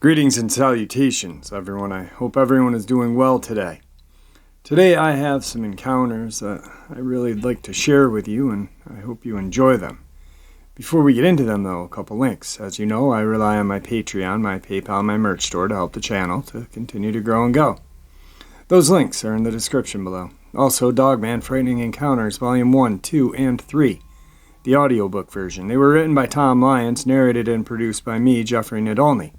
Greetings and salutations, everyone. I hope everyone is doing well today. Today I have some encounters that I really like to share with you, and I hope you enjoy them. Before we get into them, though, a couple links. As you know, I rely on my Patreon, my PayPal, and my merch store to help the channel to continue to grow and go. Those links are in the description below. Also, Dogman Frightening Encounters, Volume 1, 2, and 3, the audiobook version. They were written by Tom Lyons, narrated and produced by me, Jeffrey Nadolny.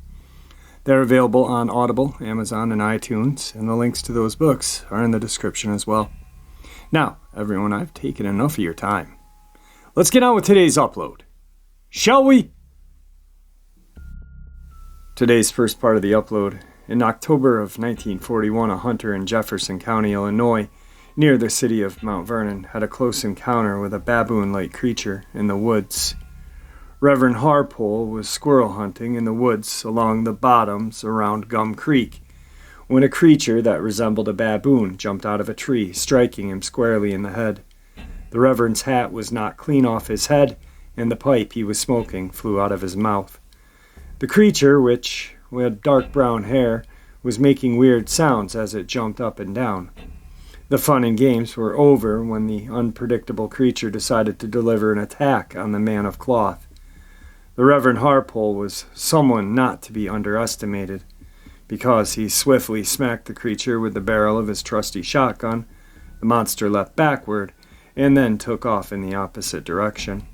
They're available on Audible, Amazon, and iTunes, and the links to those books are in the description as well. Now, everyone, I've taken enough of your time. Let's get on with today's upload. Shall we? Today's first part of the upload. In October of 1941, a hunter in Jefferson County, Illinois, near the city of Mount Vernon, had a close encounter with a baboon-like creature in the woods. Reverend Harpole was squirrel hunting in the woods along the bottoms around Gum Creek when a creature that resembled a baboon jumped out of a tree, striking him squarely in the head. The Reverend's hat was knocked clean off his head, and the pipe he was smoking flew out of his mouth. The creature, which had dark brown hair, was making weird sounds as it jumped up and down. The fun and games were over when the unpredictable creature decided to deliver an attack on the man of cloth. The Reverend Harpole was someone not to be underestimated, because he swiftly smacked the creature with the barrel of his trusty shotgun. The monster leapt backward, and then took off in the opposite direction.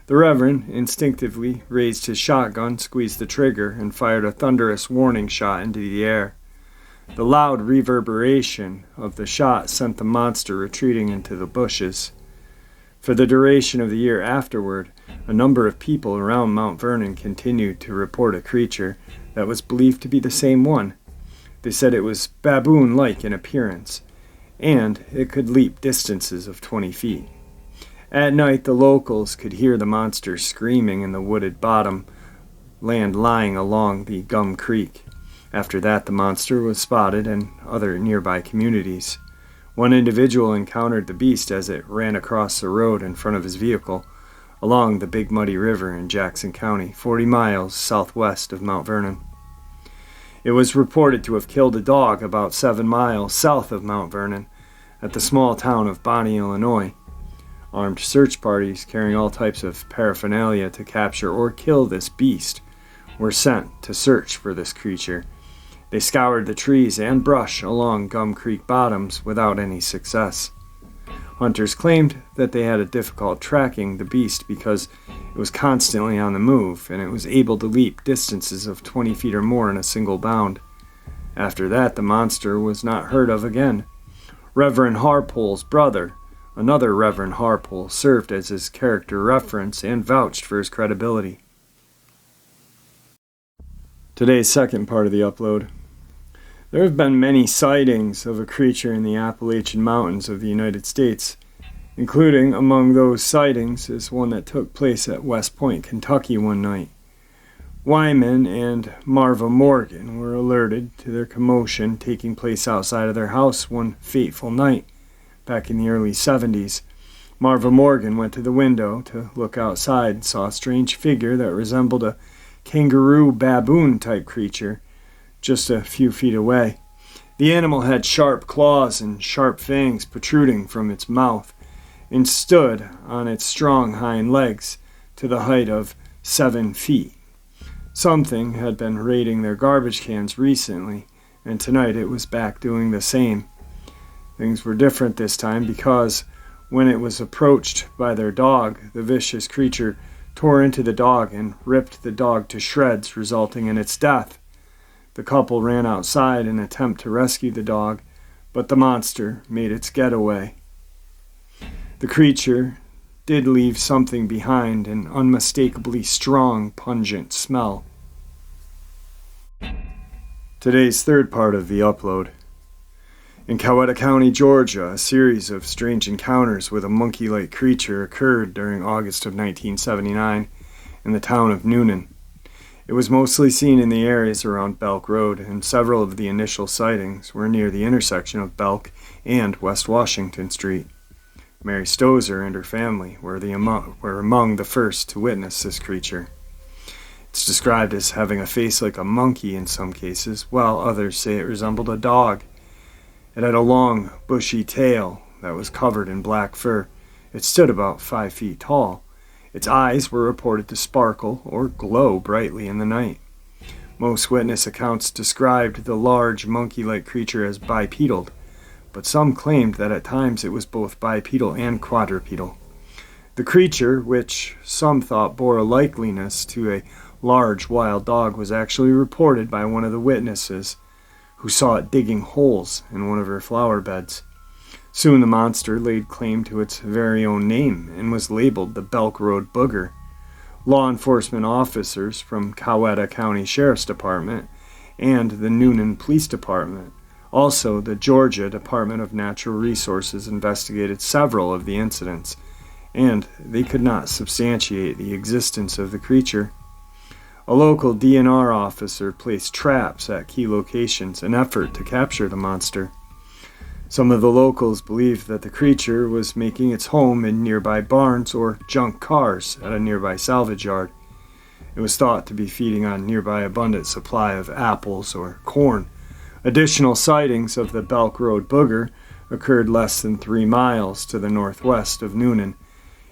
The Reverend instinctively raised his shotgun, squeezed the trigger, and fired a thunderous warning shot into the air. The loud reverberation of the shot sent the monster retreating into the bushes. For the duration of the year afterward, a number of people around Mount Vernon continued to report a creature that was believed to be the same one. They said it was baboon-like in appearance, and it could leap distances of 20 feet. At night, the locals could hear the monster screaming in the wooded bottom land lying along the Gum Creek. After that, the monster was spotted in other nearby communities. One individual encountered the beast as it ran across the road in front of his vehicle along the Big Muddy River in Jackson County, 40 miles southwest of Mount Vernon. It was reported to have killed a dog about 7 miles south of Mount Vernon at the small town of Bonnie, Illinois. Armed search parties carrying all types of paraphernalia to capture or kill this beast were sent to search for this creature. They scoured the trees and brush along Gum Creek bottoms without any success. Hunters claimed that they had a difficult tracking the beast because it was constantly on the move, and it was able to leap distances of 20 feet or more in a single bound. After that, the monster was not heard of again. Reverend Harpole's brother, another Reverend Harpole, served as his character reference and vouched for his credibility. Today's second part of the upload. There have been many sightings of a creature in the Appalachian Mountains of the United States, including among those sightings is one that took place at West Point, Kentucky one night. Wyman and Marva Morgan were alerted to their commotion taking place outside of their house one fateful night back in the early 70s. Marva Morgan went to the window to look outside and saw a strange figure that resembled a kangaroo baboon type creature just a few feet away. The animal had sharp claws and sharp fangs protruding from its mouth and stood on its strong hind legs to the height of 7 feet. Something had been raiding their garbage cans recently, and tonight it was back doing the same. Things were different this time because when it was approached by their dog, the vicious creature tore into the dog and ripped the dog to shreds, resulting in its death. The couple ran outside in an attempt to rescue the dog, but the monster made its getaway. The creature did leave something behind, an unmistakably strong, pungent smell. Today's third part of the upload. In Coweta County, Georgia, a series of strange encounters with a monkey-like creature occurred during August of 1979 in the town of Noonan. It was mostly seen in the areas around Belk Road, and several of the initial sightings were near the intersection of Belk and West Washington Street. Mary Stozer and her family were among the first to witness this creature. It's described as having a face like a monkey in some cases, while others say it resembled a dog. It had a long, bushy tail that was covered in black fur. It stood about 5 feet tall. Its eyes were reported to sparkle or glow brightly in the night. Most witness accounts described the large, monkey-like creature as bipedal, but some claimed that at times it was both bipedal and quadrupedal. The creature, which some thought bore a likeliness to a large wild dog, was actually reported by one of the witnesses who saw it digging holes in one of her flower beds. Soon the monster laid claim to its very own name and was labeled the Belk Road Booger. Law enforcement officers from Coweta County Sheriff's Department and the Newnan Police Department, also the Georgia Department of Natural Resources, investigated several of the incidents, and they could not substantiate the existence of the creature. A local DNR officer placed traps at key locations in an effort to capture the monster. Some of the locals believed that the creature was making its home in nearby barns or junk cars at a nearby salvage yard. It was thought to be feeding on nearby abundant supply of apples or corn. Additional sightings of the Belk Road Booger occurred less than 3 miles to the northwest of Newnan,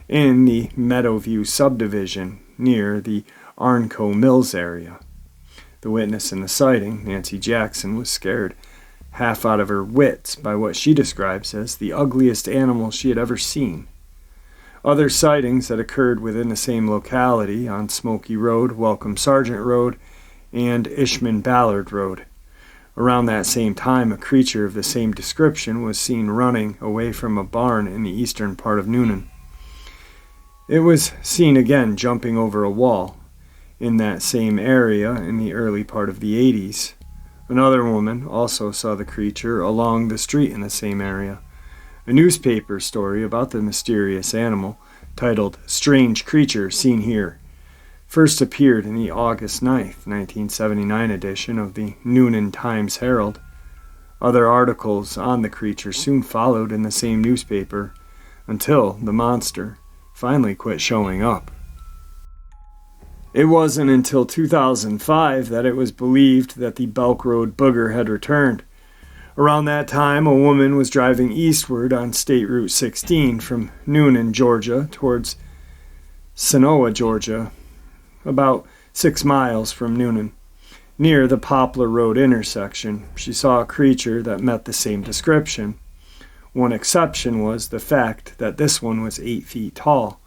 in the Meadowview subdivision near the Arnco Mills area. The witness in the sighting, Nancy Jackson, was scared half out of her wits by what she describes as the ugliest animal she had ever seen. Other sightings that occurred within the same locality on Smoky Road, Welcome Sargent Road, and Ishman Ballard Road. Around that same time, a creature of the same description was seen running away from a barn in the eastern part of Newnan. It was seen again jumping over a wall in that same area in the early part of the 80s. Another woman also saw the creature along the street in the same area. A newspaper story about the mysterious animal, titled "Strange Creature Seen Here," first appeared in the August 9th, 1979 edition of the Newnan Times-Herald. Other articles on the creature soon followed in the same newspaper, until the monster finally quit showing up. It wasn't until 2005 that it was believed that the Belk Road Booger had returned. Around that time, a woman was driving eastward on State Route 16 from Newnan, Georgia, towards Senoia, Georgia, about 6 miles from Newnan. Near the Poplar Road intersection, she saw a creature that met the same description. One exception was the fact that this one was 8 feet tall.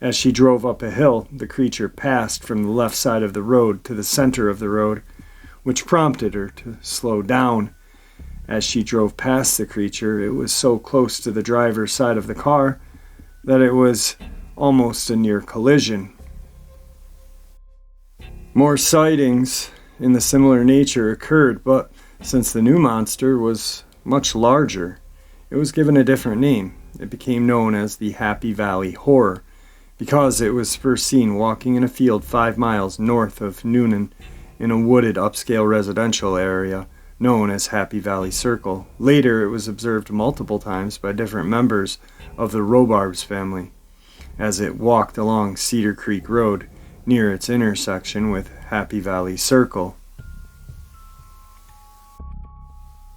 As she drove up a hill, the creature passed from the left side of the road to the center of the road, which prompted her to slow down. As she drove past the creature, it was so close to the driver's side of the car that it was almost a near collision. More sightings in the similar nature occurred, but since the new monster was much larger, it was given a different name. It became known as the Happy Valley Horror, because it was first seen walking in a field 5 miles north of Newnan in a wooded upscale residential area known as Happy Valley Circle. Later, it was observed multiple times by different members of the Robarbs family as it walked along Cedar Creek Road near its intersection with Happy Valley Circle.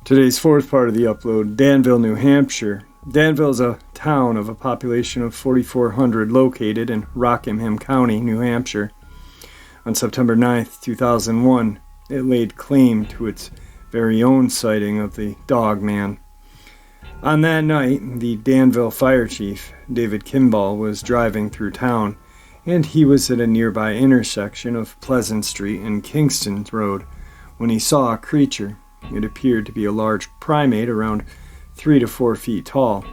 Today's fourth part of the upload, Danville, New Hampshire. Danville is a town of a population of 4,400 located in Rockingham County, New Hampshire. On September 9th, 2001, it laid claim to its very own sighting of the Dogman. On that night, the Danville fire chief, David Kimball, was driving through town, and he was at a nearby intersection of Pleasant Street and Kingston Road when he saw a creature. It appeared to be a large primate around 3 to 4 feet tall.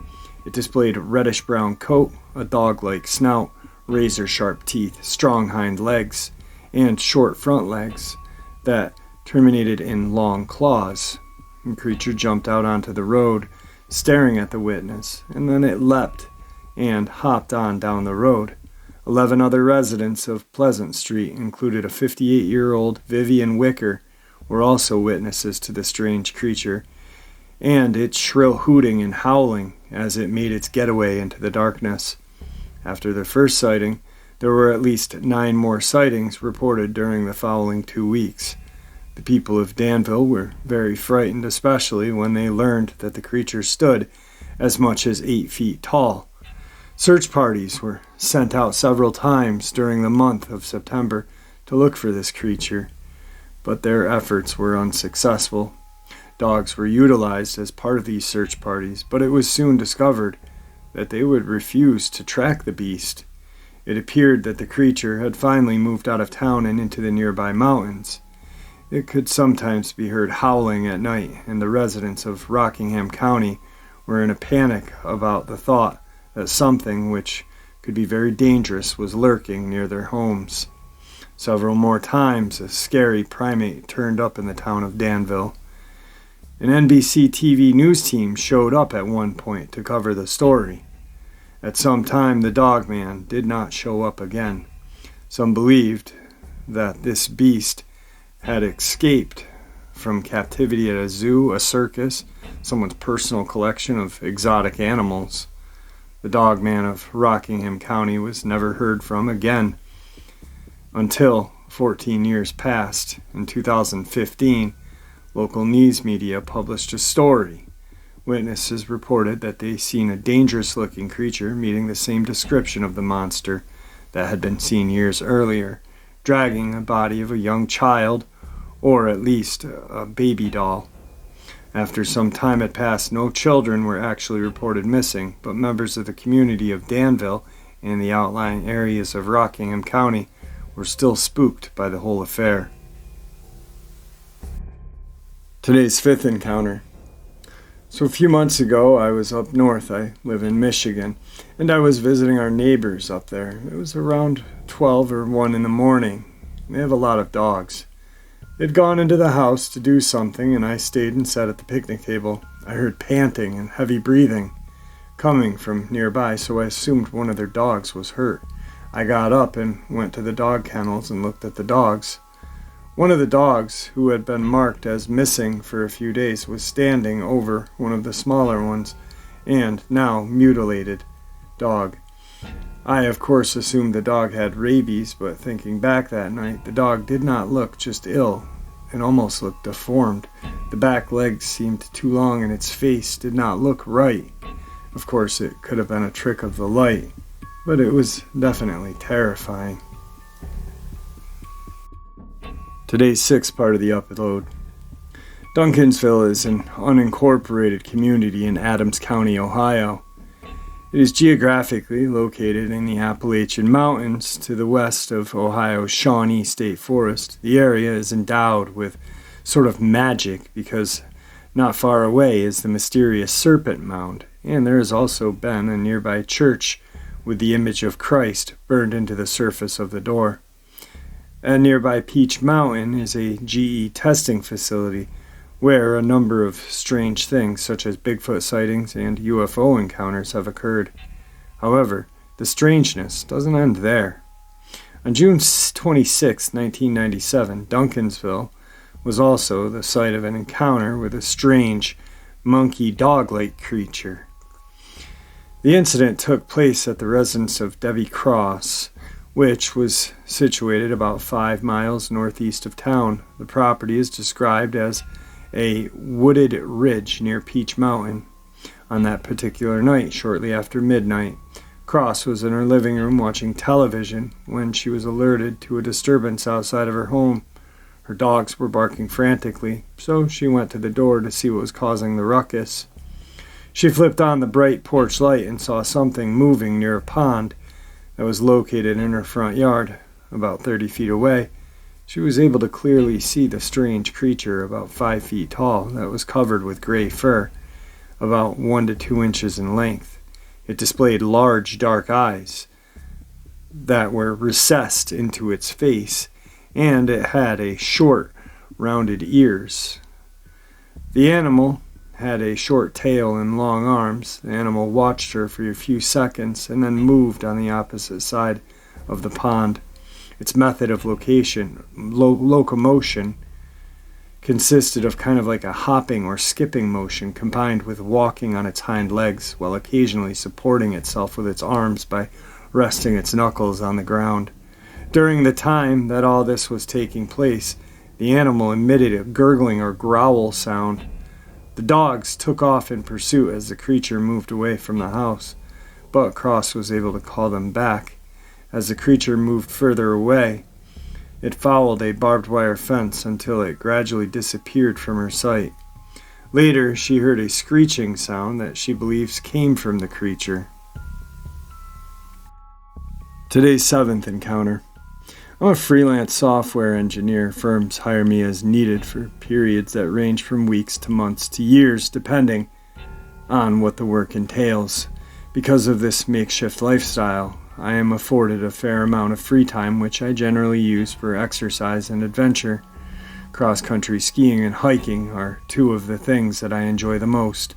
It displayed a reddish-brown coat, a dog-like snout, razor-sharp teeth, strong hind legs, and short front legs that terminated in long claws. The creature jumped out onto the road, staring at the witness, and then it leapt and hopped on down the road. 11 other residents of Pleasant Street, included a 58-year-old Vivian Wicker, were also witnesses to the strange creature, and its shrill hooting and howling as it made its getaway into the darkness. After the first sighting, there were at least 9 more sightings reported during the following 2 weeks. The people of Danville were very frightened, especially when they learned that the creature stood as much as 8 feet tall. Search parties were sent out several times during the month of September to look for this creature, but their efforts were unsuccessful. Dogs were utilized as part of these search parties, but it was soon discovered that they would refuse to track the beast. It appeared that the creature had finally moved out of town and into the nearby mountains. It could sometimes be heard howling at night, and the residents of Rockingham County were in a panic about the thought that something which could be very dangerous was lurking near their homes. Several more times a scary primate turned up in the town of Danville. An NBC TV news team showed up at one point to cover the story. At some time, the Dogman did not show up again. Some believed that this beast had escaped from captivity at a zoo, a circus, someone's personal collection of exotic animals. The Dogman of Rockingham County was never heard from again until 14 years passed. In 2015, local news media published a story. Witnesses reported that they seen a dangerous-looking creature meeting the same description of the monster that had been seen years earlier, dragging the body of a young child, or at least a baby doll. After some time had passed, no children were actually reported missing, but members of the community of Danville and the outlying areas of Rockingham County were still spooked by the whole affair. Today's 5th encounter. So a few months ago, I was up north. I live in Michigan, and I was visiting our neighbors up there. It was around 12 or 1 in the morning. They have a lot of dogs. They'd gone into the house to do something, and I stayed and sat at the picnic table. I heard panting and heavy breathing coming from nearby, so I assumed one of their dogs was hurt. I got up and went to the dog kennels and looked at the dogs. One of the dogs, who had been marked as missing for a few days, was standing over one of the smaller ones, and now mutilated dog. I, of course, assumed the dog had rabies, but thinking back that night, the dog did not look just ill. It almost looked deformed. The back legs seemed too long, and its face did not look right. Of course, it could have been a trick of the light, but it was definitely terrifying. Today's 6th part of the upload. Duncansville is an unincorporated community in Adams County, Ohio. It is geographically located in the Appalachian Mountains to the west of Ohio's Shawnee State Forest. The area is endowed with sort of magic because not far away is the mysterious Serpent Mound, and there has also been a nearby church with the image of Christ burned into the surface of the door. At nearby Peach Mountain is a GE testing facility where a number of strange things such as Bigfoot sightings and UFO encounters have occurred. However, the strangeness doesn't end there. On June 26, 1997, Duncansville was also the site of an encounter with a strange monkey dog-like creature. The incident took place at the residence of Debbie Cross, which was situated about 5 miles northeast of town. The property is described as a wooded ridge near Peach Mountain. On that particular night, shortly after midnight, Cross was in her living room watching television when she was alerted to a disturbance outside of her home. Her dogs were barking frantically, so she went to the door to see what was causing the ruckus. She flipped on the bright porch light and saw something moving near a pond that was located in her front yard, about 30 feet away. She was able to clearly see the strange creature about 5 feet tall that was covered with gray fur, about 1 to 2 inches in length. It displayed large dark eyes that were recessed into its face, and it had a short, rounded ears. The animal had a short tail and long arms. The animal watched her for a few seconds and then moved on the opposite side of the pond. Its method of locomotion consisted of kind of like a hopping or skipping motion combined with walking on its hind legs while occasionally supporting itself with its arms by resting its knuckles on the ground. During the time that all this was taking place, the animal emitted a gurgling or growl sound. The dogs took off in pursuit as the creature moved away from the house, but Cross was able to call them back. As the creature moved further away, it followed a barbed wire fence until it gradually disappeared from her sight. Later, she heard a screeching sound that she believes came from the creature. Today's seventh encounter. I'm a freelance software engineer. Firms hire me as needed for periods that range from weeks to months to years, depending on what the work entails. Because of this makeshift lifestyle, I am afforded a fair amount of free time, which I generally use for exercise and adventure. Cross-country skiing and hiking are two of the things that I enjoy the most.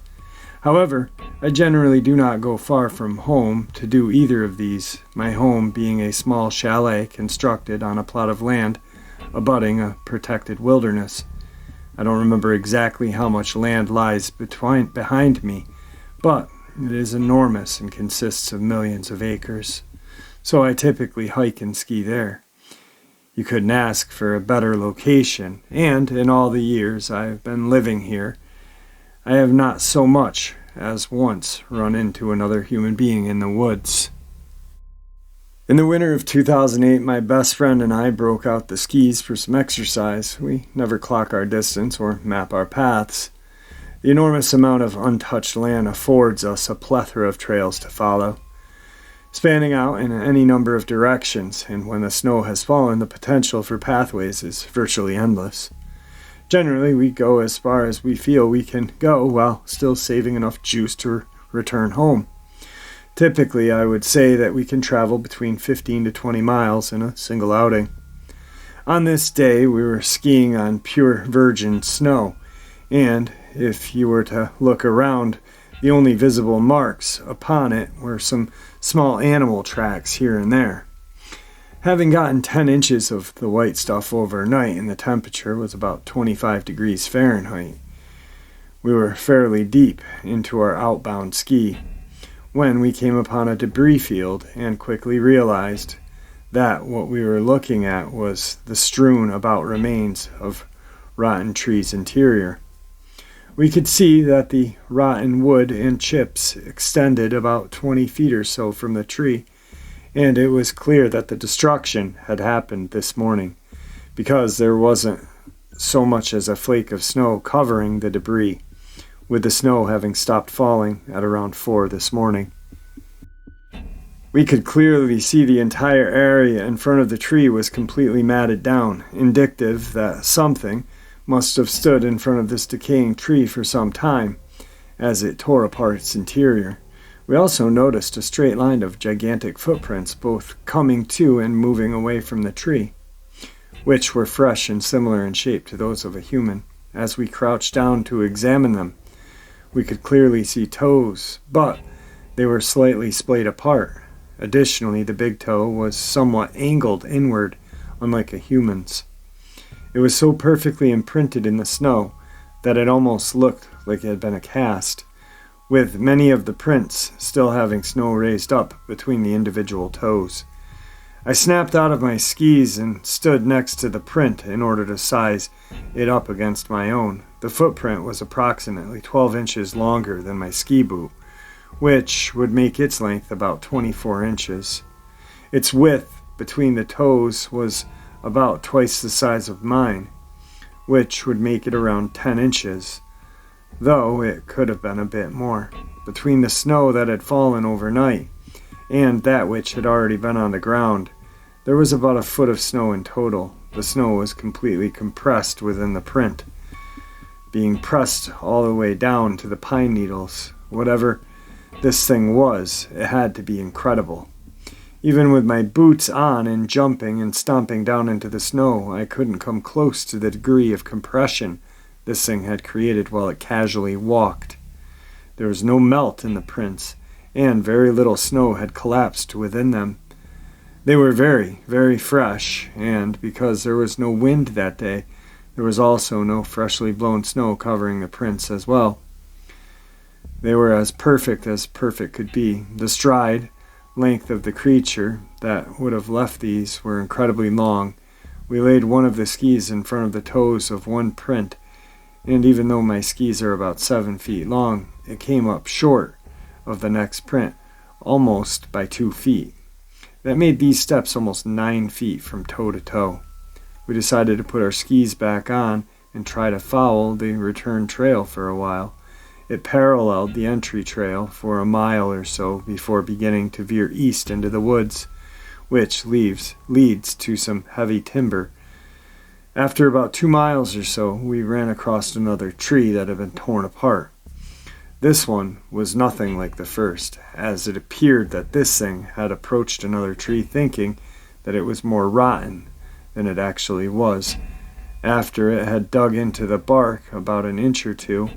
However, I generally do not go far from home to do either of these, my home being a small chalet constructed on a plot of land abutting a protected wilderness. I don't remember exactly how much land lies behind me, but it is enormous and consists of millions of acres. So I typically hike and ski there. You couldn't ask for a better location, and in all the years I have been living here, I have not so much as once run into another human being in the woods. In the winter of 2008, my best friend and I broke out the skis for some exercise. We never clock our distance or map our paths. The enormous amount of untouched land affords us a plethora of trails to follow, spanning out in any number of directions, and when the snow has fallen, the potential for pathways is virtually endless. Generally, we go as far as we feel we can go while still saving enough juice to return home. Typically, I would say that we can travel between 15 to 20 miles in a single outing. On this day, we were skiing on pure virgin snow, and if you were to look around, the only visible marks upon it were some small animal tracks here and there. Having gotten 10 inches of the white stuff overnight and the temperature was about 25 degrees Fahrenheit, we were fairly deep into our outbound ski when we came upon a debris field and quickly realized that what we were looking at was the strewn about remains of rotten trees' interior. We could see that the rotten wood and chips extended about 20 feet or so from the tree, and it was clear that the destruction had happened this morning, because there wasn't so much as a flake of snow covering the debris, with the snow having stopped falling at around 4 this morning. We could clearly see the entire area in front of the tree was completely matted down, indicative that something must have stood in front of this decaying tree for some time, as it tore apart its interior. We also noticed a straight line of gigantic footprints both coming to and moving away from the tree, which were fresh and similar in shape to those of a human. As we crouched down to examine them, we could clearly see toes, but they were slightly splayed apart. Additionally, the big toe was somewhat angled inward, unlike a human's. It was so perfectly imprinted in the snow that it almost looked like it had been a cast, with many of the prints still having snow raised up between the individual toes. I snapped out of my skis and stood next to the print in order to size it up against my own. The footprint was approximately 12 inches longer than my ski boot, which would make its length about 24 inches. Its width between the toes was about twice the size of mine, which would make it around 10 inches. Though it could have been a bit more. Between the snow that had fallen overnight and that which had already been on the ground, there was about a foot of snow in total. The snow was completely compressed within the print, being pressed all the way down to the pine needles. Whatever this thing was, it had to be incredible. Even with my boots on and jumping and stomping down into the snow, I couldn't come close to the degree of compression this thing had created while it casually walked. There was no melt in the prints, and very little snow had collapsed within them. They were very, very fresh, and because there was no wind that day, There was also no freshly blown snow covering the prints as well. They were as perfect could be. The stride length of the creature that would have left these were incredibly long. We laid one of the skis in front of the toes of one print, and even though my skis are about 7 feet long, it came up short of the next print, almost by 2 feet. That made these steps almost 9 feet from toe to toe. We decided to put our skis back on and try to follow the return trail for a while. It paralleled the entry trail for a mile or so before beginning to veer east into the woods, which leads to some heavy timber. After about 2 miles or so, we ran across another tree that had been torn apart. This one was nothing like the first, as it appeared that this thing had approached another tree thinking that it was more rotten than it actually was. After it had dug into the bark about an inch or two,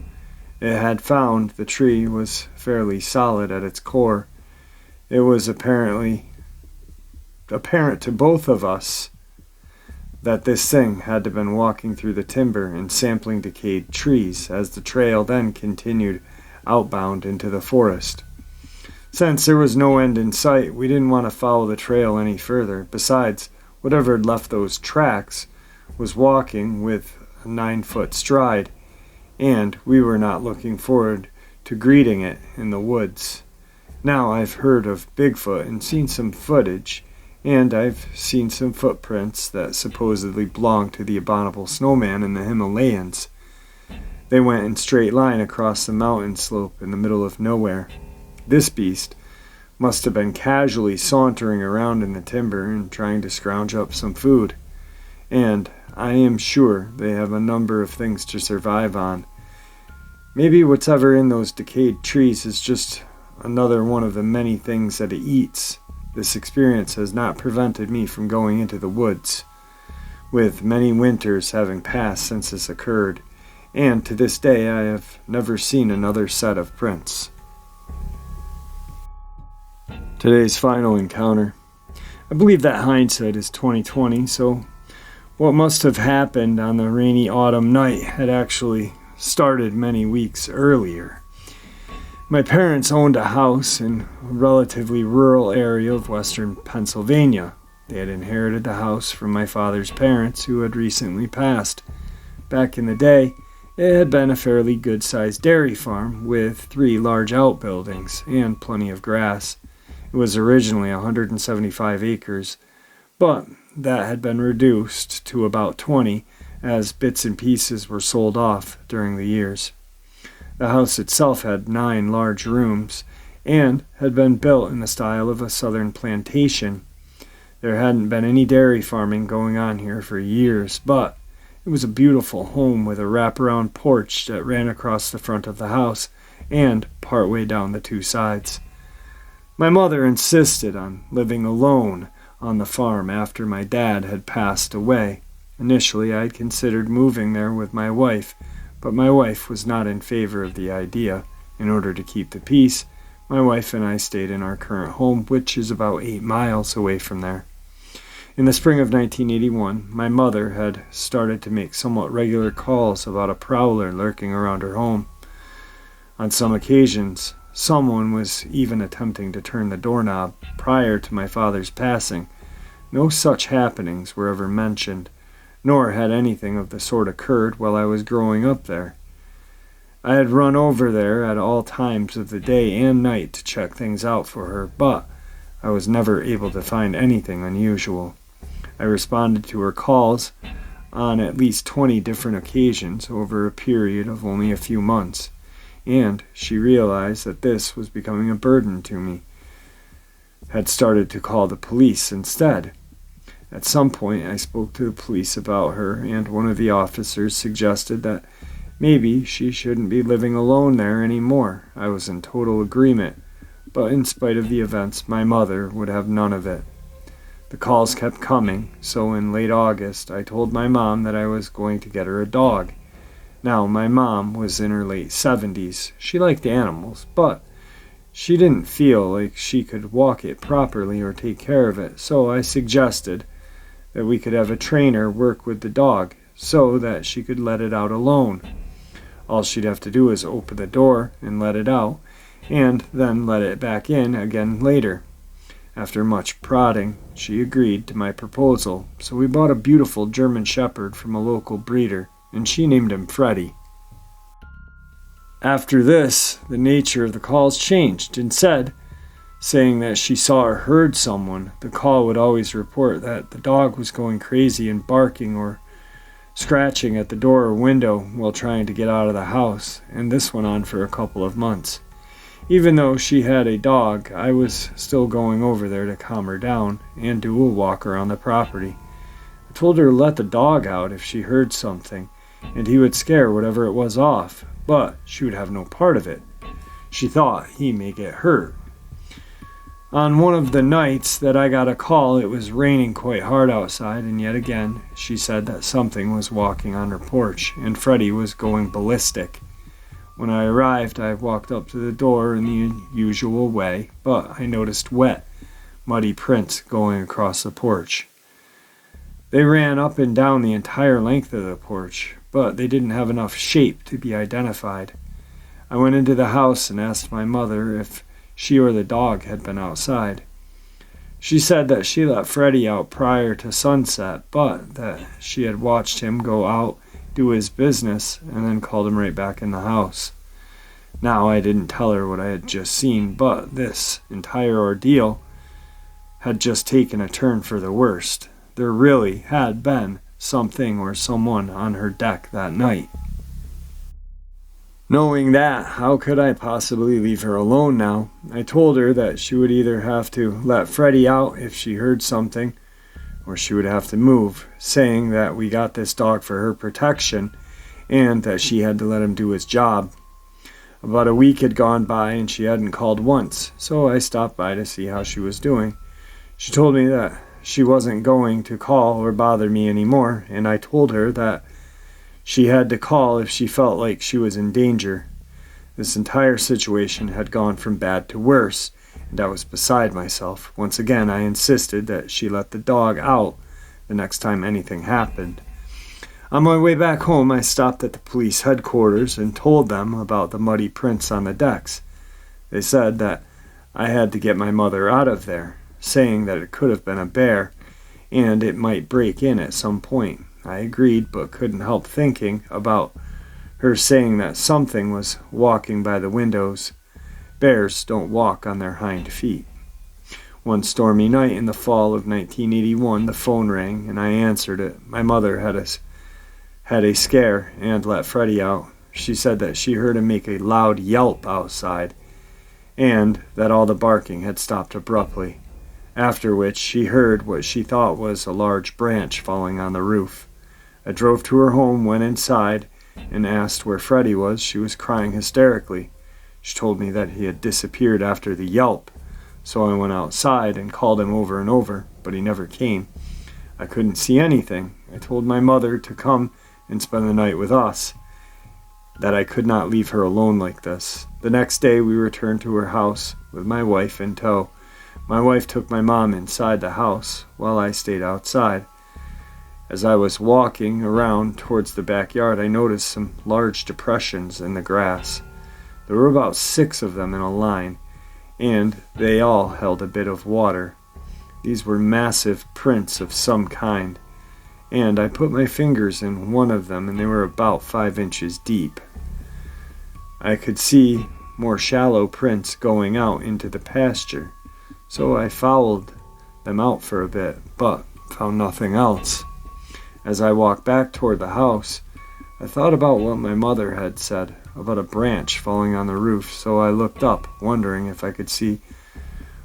it had found the tree was fairly solid at its core. It was apparent to both of us that this thing had to been walking through the timber and sampling decayed trees as the trail then continued outbound into the forest. Since there was no end in sight, we didn't want to follow the trail any further. Besides, whatever had left those tracks was walking with a 9-foot stride, and we were not looking forward to greeting it in the woods. Now I've heard of Bigfoot and seen some footage, and I've seen some footprints that supposedly belong to the abominable snowman in the Himalayas. They went in straight line across the mountain slope in the middle of nowhere. This beast must have been casually sauntering around in the timber and trying to scrounge up some food. And I am sure they have a number of things to survive on. Maybe whatever in those decayed trees is just another one of the many things that it eats. This experience has not prevented me from going into the woods, with many winters having passed since this occurred, and to this day I have never seen another set of prints. Today's final encounter. I believe that hindsight is 20/20, so what must have happened on the rainy autumn night had actually started many weeks earlier. My parents owned a house in a relatively rural area of western Pennsylvania. They had inherited the house from my father's parents, who had recently passed. Back in the day, it had been a fairly good-sized dairy farm with 3 large outbuildings and plenty of grass. It was originally 175 acres, but that had been reduced to about 20 as bits and pieces were sold off during the years. The house itself had 9 large rooms and had been built in the style of a southern plantation. There hadn't been any dairy farming going on here for years, but it was a beautiful home with a wraparound porch that ran across the front of the house and partway down the 2 sides. My mother insisted on living alone on the farm after my dad had passed away. Initially, I had considered moving there with my wife, but my wife was not in favor of the idea. In order to keep the peace, my wife and I stayed in our current home, which is about 8 miles away from there. In the spring of 1981, my mother had started to make somewhat regular calls about a prowler lurking around her home. On some occasions, someone was even attempting to turn the doorknob prior to my father's passing. No such happenings were ever mentioned, nor had anything of the sort occurred while I was growing up there. I had run over there at all times of the day and night to check things out for her, but I was never able to find anything unusual. I responded to her calls on at least 20 different occasions over a period of only a few months, and she realized that this was becoming a burden to me. Had started to call the police instead. At some point, I spoke to the police about her, and one of the officers suggested that maybe she shouldn't be living alone there anymore. I was in total agreement, but in spite of the events, my mother would have none of it. The calls kept coming, so in late August, I told my mom that I was going to get her a dog. Now, my mom was in her late 70s. She liked animals, but she didn't feel like she could walk it properly or take care of it, so I suggested that we could have a trainer work with the dog so that she could let it out alone. All she'd have to do is open the door and let it out, and then let it back in again later. After much prodding, she agreed to my proposal, so we bought a beautiful German Shepherd from a local breeder, and she named him Freddie. After this, the nature of the calls changed. Instead, saying that she saw or heard someone, the call would always report that the dog was going crazy and barking or scratching at the door or window while trying to get out of the house, and this went on for a couple of months. Even though she had a dog, I was still going over there to calm her down and do a walk around the property. I told her to let the dog out if she heard something, and he would scare whatever it was off, but she would have no part of it. She thought he may get hurt. On one of the nights that I got a call, it was raining quite hard outside, and yet again, she said that something was walking on her porch, and Freddie was going ballistic. When I arrived, I walked up to the door in the usual way, but I noticed wet, muddy prints going across the porch. They ran up and down the entire length of the porch, but they didn't have enough shape to be identified. I went into the house and asked my mother if she or the dog had been outside. She said that she let Freddie out prior to sunset, but that she had watched him go out, do his business, and then called him right back in the house. Now, I didn't tell her what I had just seen, but this entire ordeal had just taken a turn for the worst. There really had been something or someone on her deck that night. Knowing that, how could I possibly leave her alone now? I told her that she would either have to let Freddie out if she heard something, or she would have to move, saying that we got this dog for her protection and that she had to let him do his job. About a week had gone by and she hadn't called once, so I stopped by to see how she was doing. She told me that she wasn't going to call or bother me anymore, and I told her that she had to call if she felt like she was in danger. This entire situation had gone from bad to worse, and I was beside myself. Once again, I insisted that she let the dog out the next time anything happened. On my way back home, I stopped at the police headquarters and told them about the muddy prints on the decks. They said that I had to get my mother out of there, saying that it could have been a bear, and it might break in at some point. I agreed, but couldn't help thinking about her saying that something was walking by the windows. Bears don't walk on their hind feet. One stormy night in the fall of 1981, the phone rang, and I answered it. My mother had a scare and let Freddie out. She said that she heard him make a loud yelp outside, and that all the barking had stopped abruptly, after which she heard what she thought was a large branch falling on the roof. I drove to her home, went inside, and asked where Freddie was. She was crying hysterically. She told me that he had disappeared after the yelp, so I went outside and called him over and over, but he never came. I couldn't see anything. I told my mother to come and spend the night with us, that I could not leave her alone like this. The next day we returned to her house with my wife in tow. My wife took my mom inside the house while I stayed outside. As I was walking around towards the backyard, I noticed some large depressions in the grass. There were about 6 of them in a line, and they all held a bit of water. These were massive prints of some kind, and I put my fingers in one of them, and they were about 5 inches deep. I could see more shallow prints going out into the pasture, so I followed them out for a bit, but found nothing else. As I walked back toward the house, I thought about what my mother had said about a branch falling on the roof, so I looked up, wondering if I could see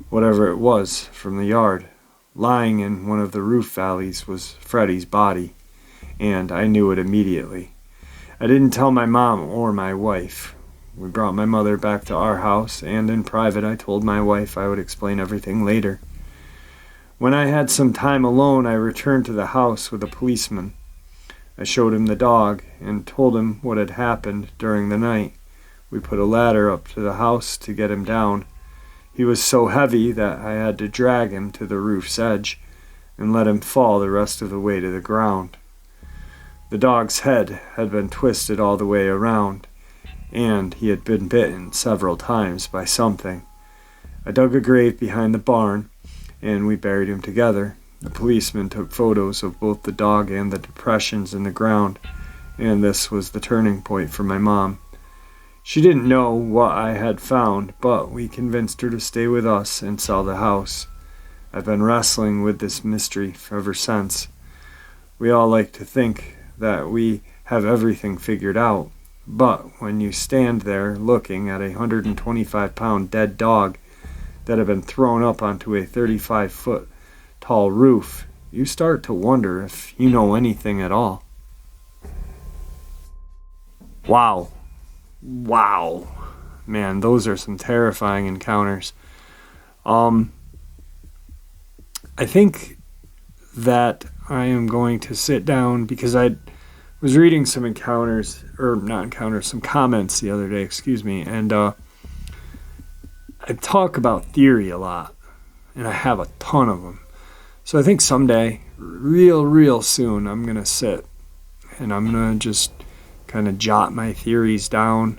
whatever it was from the yard. Lying in one of the roof valleys was Freddie's body, and I knew it immediately. I didn't tell my mom or my wife. We brought my mother back to our house, and in private I told my wife I would explain everything later. When I had some time alone, I returned to the house with a policeman. I showed him the dog and told him what had happened during the night. We put a ladder up to the house to get him down. He was so heavy that I had to drag him to the roof's edge and let him fall the rest of the way to the ground. The dog's head had been twisted all the way around, and he had been bitten several times by something. I dug a grave behind the barn, and we buried him together. The policeman took photos of both the dog and the depressions in the ground, and this was the turning point for my mom. She didn't know what I had found, but we convinced her to stay with us and sell the house. I've been wrestling with this mystery ever since. We all like to think that we have everything figured out, but when you stand there looking at a 125-pound dead dog that had been thrown up onto a 35-foot tall roof, you start to wonder if you know anything at all. Wow. Man, those are some terrifying encounters. I think that I am going to sit down because I was reading some some comments the other day, and I talk about theory a lot, and I have a ton of them. So I think someday, real soon, I'm going to sit and I'm going to just kind of jot my theories down,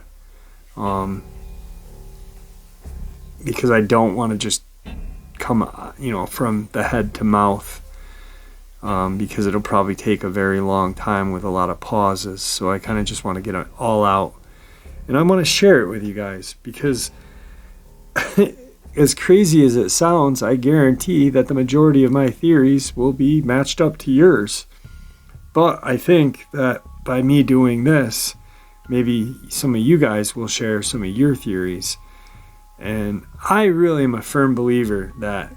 because I don't want to just come, from the head to mouth, because it'll probably take a very long time with a lot of pauses. So I kind of just want to get it all out, and I want to share it with you guys because as crazy as it sounds, I guarantee that the majority of my theories will be matched up to yours. But I think that by me doing this, maybe some of you guys will share some of your theories. And I really am a firm believer that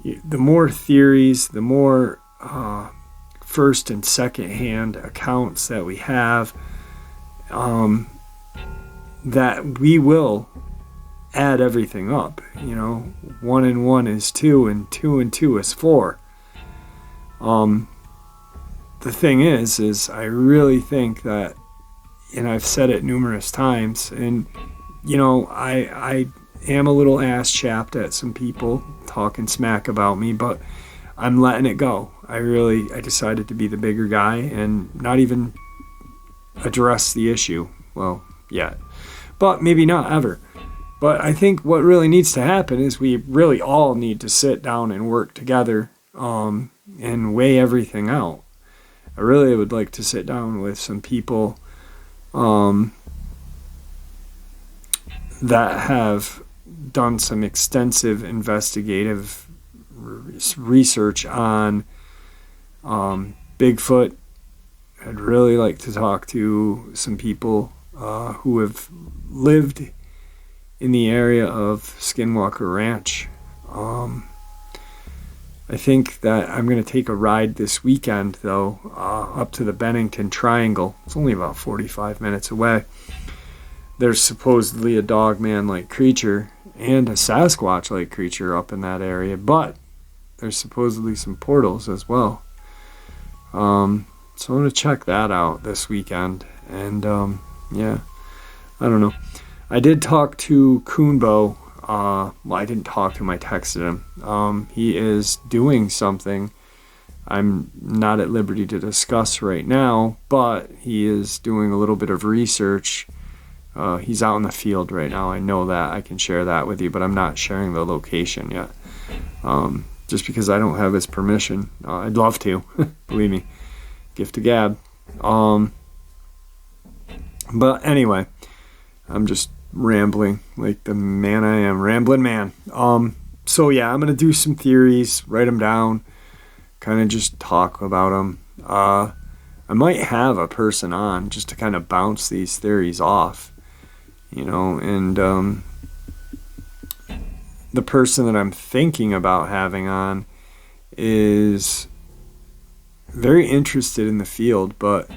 the more theories, the more first and second hand accounts that we have, that we will add everything up. 1 and 1 is 2, and 2 and 2 is 4. The thing is I really think that, and I've said it numerous times, and I am a little ass chapped at some people talking smack about me, but I'm letting it go. I decided to be the bigger guy and not even address the issue. Well, yet. But maybe not ever. But I think what really needs to happen is we really all need to sit down and work together, and weigh everything out. I really would like to sit down with some people that have done some extensive investigative research on Bigfoot. I'd really like to talk to some people who have lived in the area of Skinwalker Ranch. I think that I'm going to take a ride this weekend, though, up to the Bennington Triangle. It's only about 45 minutes away. There's supposedly a Dogman-like creature and a Sasquatch-like creature up in that area, but there's supposedly some portals as well. So I'm going to check that out this weekend. And, I don't know. I did talk to Coonbo. I didn't talk to him, I texted him. He is doing something I'm not at liberty to discuss right now, but he is doing a little bit of research. He's out in the field right now. I know that. I can share that with you, but I'm not sharing the location yet. Just because I don't have his permission. I'd love to. Believe me. Gift to gab. But anyway, I'm just rambling like the man I am. Rambling man. So yeah, I'm going to do some theories, write them down, kind of just talk about them. I might have a person on just to kind of bounce these theories off, and the person that I'm thinking about having on is very interested in the field, but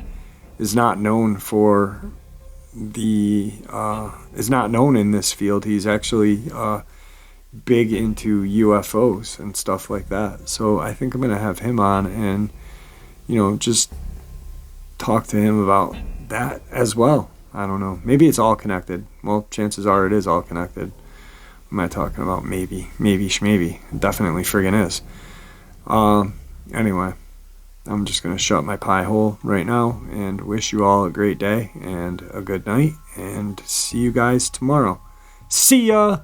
is not known in this field. He's actually big into UFOs and stuff like that. So I think I'm going to have him on and, just talk to him about that as well. I don't know. Maybe it's all connected. Well, chances are it is all connected. Am I talking about maybe? Maybe, schmaybe. It definitely friggin' is. Anyway. I'm just going to shut my pie hole right now and wish you all a great day and a good night, and see you guys tomorrow. See ya!